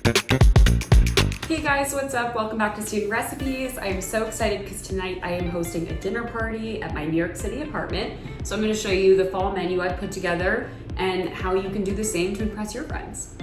Hey guys, what's up? Welcome back to Student Recipes. I am so excited because tonight I am hosting a dinner party at my New York City apartment. So I'm going to show you the fall menu I put together and how you can do the same to impress your friends.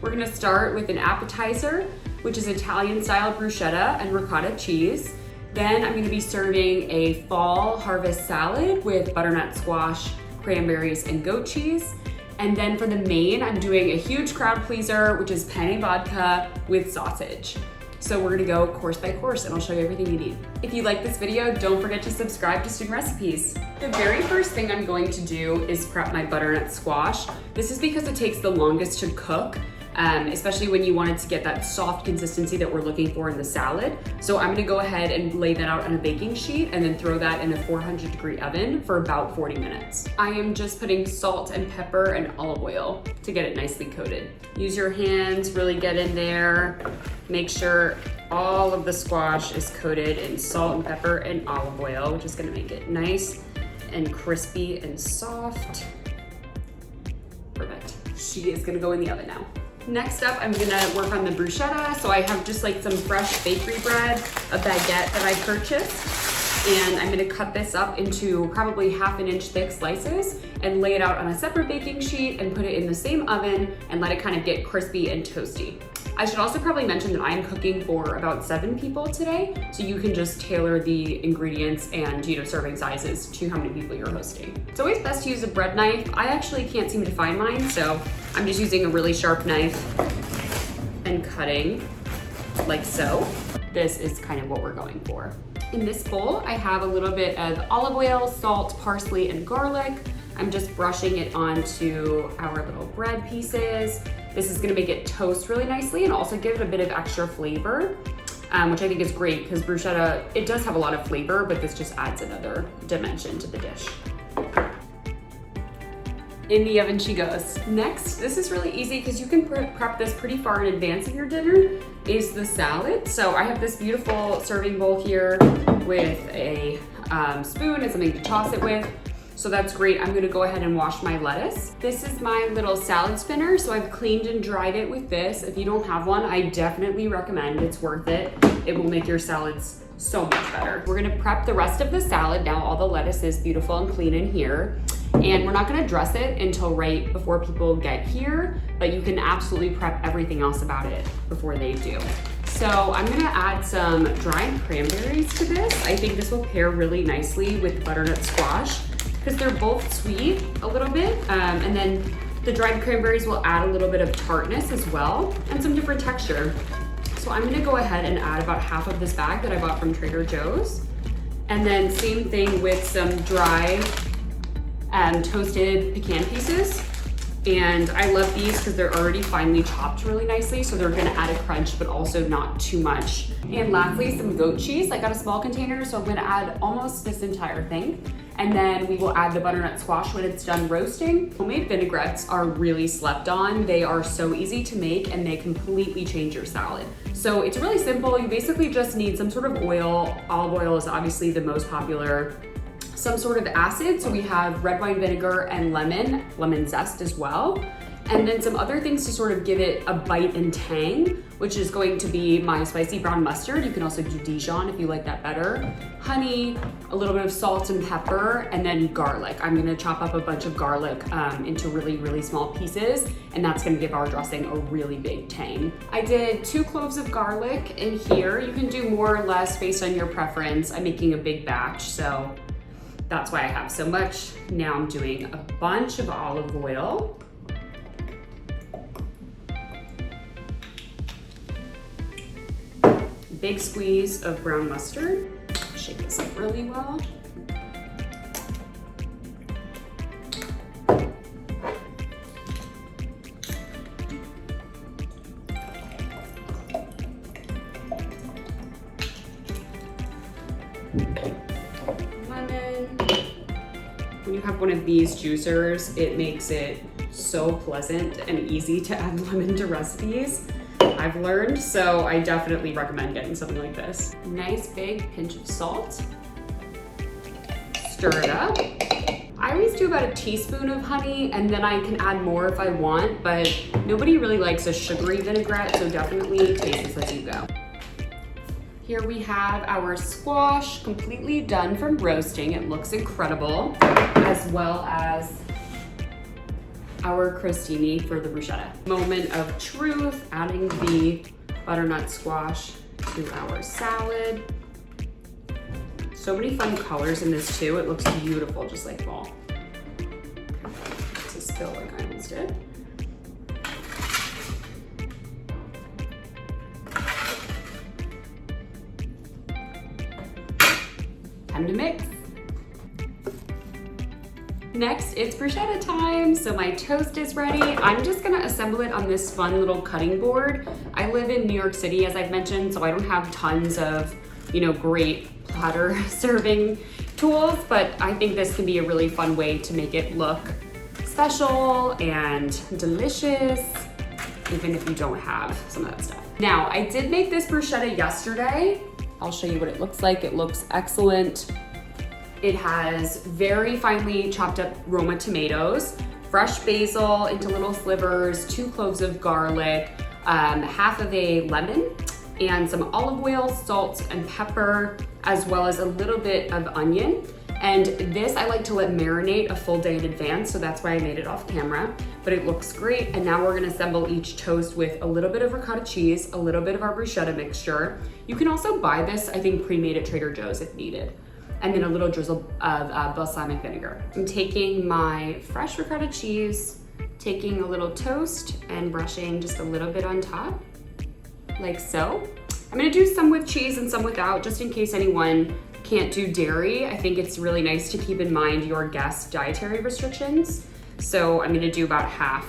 We're going to start with an appetizer, which is Italian-style bruschetta and ricotta cheese. Then I'm going to be serving a fall harvest salad with butternut squash, cranberries, and goat cheese. And then for the main, I'm doing a huge crowd pleaser, which is penne vodka with sausage. So we're gonna go course by course and I'll show you everything you need. If you like this video, don't forget to subscribe to Student Recipes. The very first thing I'm going to do is prep my butternut squash. This is because it takes the longest to cook, especially when you want it to get that soft consistency that we're looking for in the salad. So I'm gonna go ahead and lay that out on a baking sheet and then throw that in a 400-degree oven for about 40 minutes. I am just putting salt and pepper and olive oil to get it nicely coated. Use your hands, really get in there. Make sure all of the squash is coated in salt and pepper and olive oil, which is gonna make it nice and crispy and soft. Perfect. She is gonna go in the oven now. Next up, I'm gonna work on the bruschetta. So I have just like some fresh bakery bread, a baguette that I purchased, and I'm gonna cut this up into probably 1/2 inch thick slices and lay it out on a separate baking sheet and put it in the same oven and let it kind of get crispy and toasty. I should also probably mention that I'm cooking for about 7 people today, so you can just tailor the ingredients and serving sizes to how many people you're hosting. It's always best to use a bread knife. I actually can't seem to find mine, so I'm just using a really sharp knife and cutting like so. This is kind of what we're going for. In this bowl, I have a little bit of olive oil, salt, parsley, and garlic. I'm just brushing it onto our little bread pieces. This is gonna make it toast really nicely and also give it a bit of extra flavor, which I think is great because bruschetta, it does have a lot of flavor, but this just adds another dimension to the dish. In the oven she goes. Next, this is really easy because you can prep this pretty far in advance of your dinner, is the salad. So I have this beautiful serving bowl here with a spoon and something to toss it with. So that's great. I'm gonna go ahead and wash my lettuce. This is my little salad spinner. So I've cleaned and dried it with this. If you don't have one, I definitely recommend. It's worth it. It will make your salads so much better. We're gonna prep the rest of the salad. Now all the lettuce is beautiful and clean in here. And we're not gonna dress it until right before people get here, but you can absolutely prep everything else about it before they do. So I'm gonna add some dried cranberries to this. I think this will pair really nicely with butternut squash because they're both sweet a little bit. And then the dried cranberries will add a little bit of tartness as well and some different texture. So I'm gonna go ahead and add about 1/2 of this bag that I bought from Trader Joe's. And then same thing with some dry toasted pecan pieces. And I love these because they're already finely chopped really nicely, so they're gonna add a crunch, but also not too much. And lastly, some goat cheese. I got a small container, so I'm gonna add almost this entire thing. And then we will add the butternut squash when it's done roasting. Homemade vinaigrettes are really slept on. They are so easy to make and they completely change your salad. So it's really simple. You basically just need some sort of oil. Olive oil is obviously the most popular. Some sort of acid, so we have red wine vinegar and lemon zest as well. And then some other things to sort of give it a bite and tang, which is going to be my spicy brown mustard. You can also do Dijon if you like that better. Honey, a little bit of salt and pepper, and then garlic. I'm gonna chop up a bunch of garlic into really, really small pieces, and that's gonna give our dressing a really big tang. I did 2 cloves of garlic in here. You can do more or less based on your preference. I'm making a big batch, so that's why I have so much. Now I'm doing a bunch of olive oil. Big squeeze of brown mustard. Shake this up really well. When you have one of these juicers, it makes it so pleasant and easy to add lemon to recipes, I've learned, so I definitely recommend getting something like this. Nice big pinch of salt. Stir it up. I always do about a teaspoon of honey, and then I can add more if I want, but nobody really likes a sugary vinaigrette, so definitely taste this as you go. Here we have our squash completely done from roasting. It looks incredible, as well as our crostini for the bruschetta. Moment of truth, adding the butternut squash to our salad. So many fun colors in this too. It looks beautiful, just like fall. To spill like I almost did. Time to mix. Next, it's bruschetta time. So my toast is ready. I'm just gonna assemble it on this fun little cutting board. I live in New York City, as I've mentioned, so I don't have tons of, great platter serving tools, but I think this can be a really fun way to make it look special and delicious, even if you don't have some of that stuff. Now, I did make this bruschetta yesterday. I'll show you what it looks like. It looks excellent. It has very finely chopped up Roma tomatoes, fresh basil into little slivers, 2 cloves of garlic, half of a lemon, and some olive oil, salt, and pepper, as well as a little bit of onion. And this I like to let marinate a full day in advance, so that's why I made it off camera. But it looks great, and now we're gonna assemble each toast with a little bit of ricotta cheese, a little bit of our bruschetta mixture. You can also buy this, I think, pre-made at Trader Joe's if needed. And then a little drizzle of balsamic vinegar. I'm taking my fresh ricotta cheese, taking a little toast and brushing just a little bit on top, like so. I'm gonna do some with cheese and some without, just in case anyone can't do dairy. I think it's really nice to keep in mind your guests' dietary restrictions. So I'm gonna do about half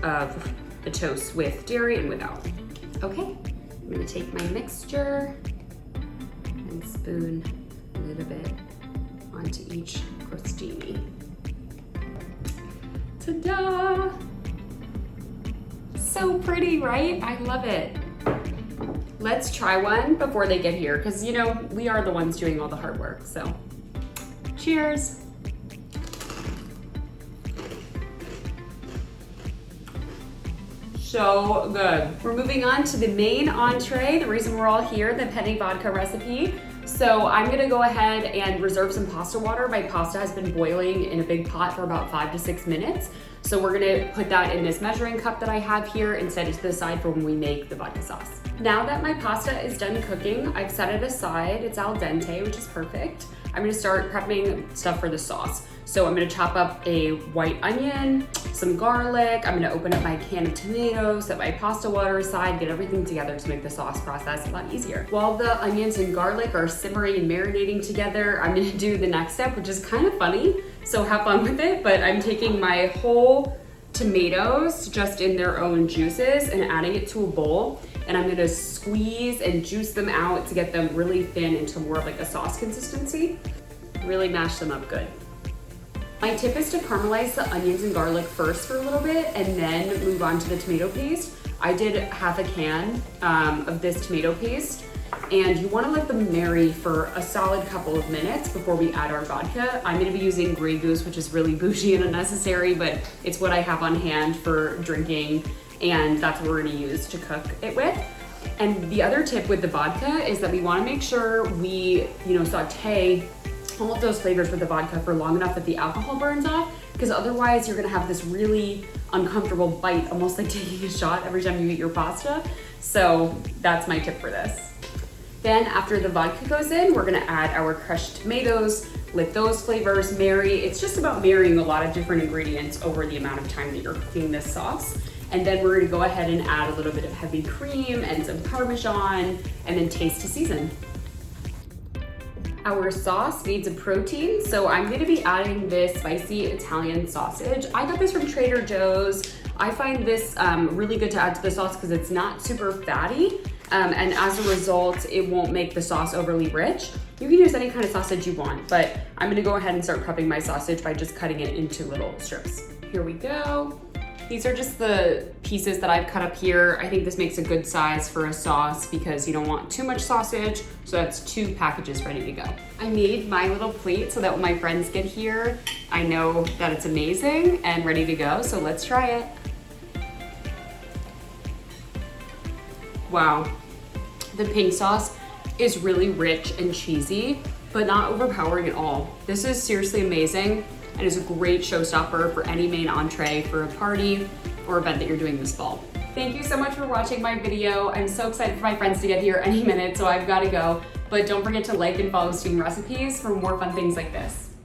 of the toast with dairy and without. Okay, I'm gonna take my mixture and spoon a little bit onto each crostini. Ta-da! So pretty, right? I love it. Let's try one before they get here, because we are the ones doing all the hard work, so cheers. So good. We're moving on to the main entree, the reason we're all here, the penne vodka recipe. So I'm gonna go ahead and reserve some pasta water. My pasta has been boiling in a big pot for about 5 to 6 minutes. So we're gonna put that in this measuring cup that I have here and set it to the side for when we make the vodka sauce. Now that my pasta is done cooking, I've set it aside. It's al dente, which is perfect. I'm gonna start prepping stuff for the sauce. So I'm gonna chop up a white onion, some garlic. I'm gonna open up my can of tomatoes, set my pasta water aside, get everything together to make the sauce process a lot easier. While the onions and garlic are simmering and marinating together, I'm gonna do the next step, which is kind of funny, so have fun with it, but I'm taking my whole tomatoes just in their own juices and adding it to a bowl, and I'm gonna squeeze and juice them out to get them really thin into more of like a sauce consistency. Really mash them up good. My tip is to caramelize the onions and garlic first for a little bit and then move on to the tomato paste. I did half a can of this tomato paste, and you wanna let them marry for a solid couple of minutes before we add our vodka. I'm gonna be using Grey Goose, which is really bougie and unnecessary, but it's what I have on hand for drinking, and that's what we're gonna use to cook it with. And the other tip with the vodka is that we wanna make sure we, saute all of those flavors with the vodka for long enough that the alcohol burns off, because otherwise you're gonna have this really uncomfortable bite, almost like taking a shot every time you eat your pasta. So that's my tip for this. Then after the vodka goes in, we're gonna add our crushed tomatoes, let those flavors marry. It's just about marrying a lot of different ingredients over the amount of time that you're cooking this sauce. And then we're gonna go ahead and add a little bit of heavy cream and some Parmesan, and then taste to season. Our sauce needs a protein, so I'm gonna be adding this spicy Italian sausage. I got this from Trader Joe's. I find this really good to add to the sauce because it's not super fatty, and as a result, it won't make the sauce overly rich. You can use any kind of sausage you want, but I'm gonna go ahead and start prepping my sausage by just cutting it into little strips. Here we go. These are just the pieces that I've cut up here. I think this makes a good size for a sauce because you don't want too much sausage. So that's 2 packages ready to go. I made my little plate so that when my friends get here, I know that it's amazing and ready to go. So let's try it. Wow, the pink sauce is really rich and cheesy, but not overpowering at all. This is seriously amazing and is a great showstopper for any main entree for a party or event that you're doing this fall. Thank you so much for watching my video. I'm so excited for my friends to get here any minute, so I've got to go. But don't forget to like and follow Student Recipes for more fun things like this.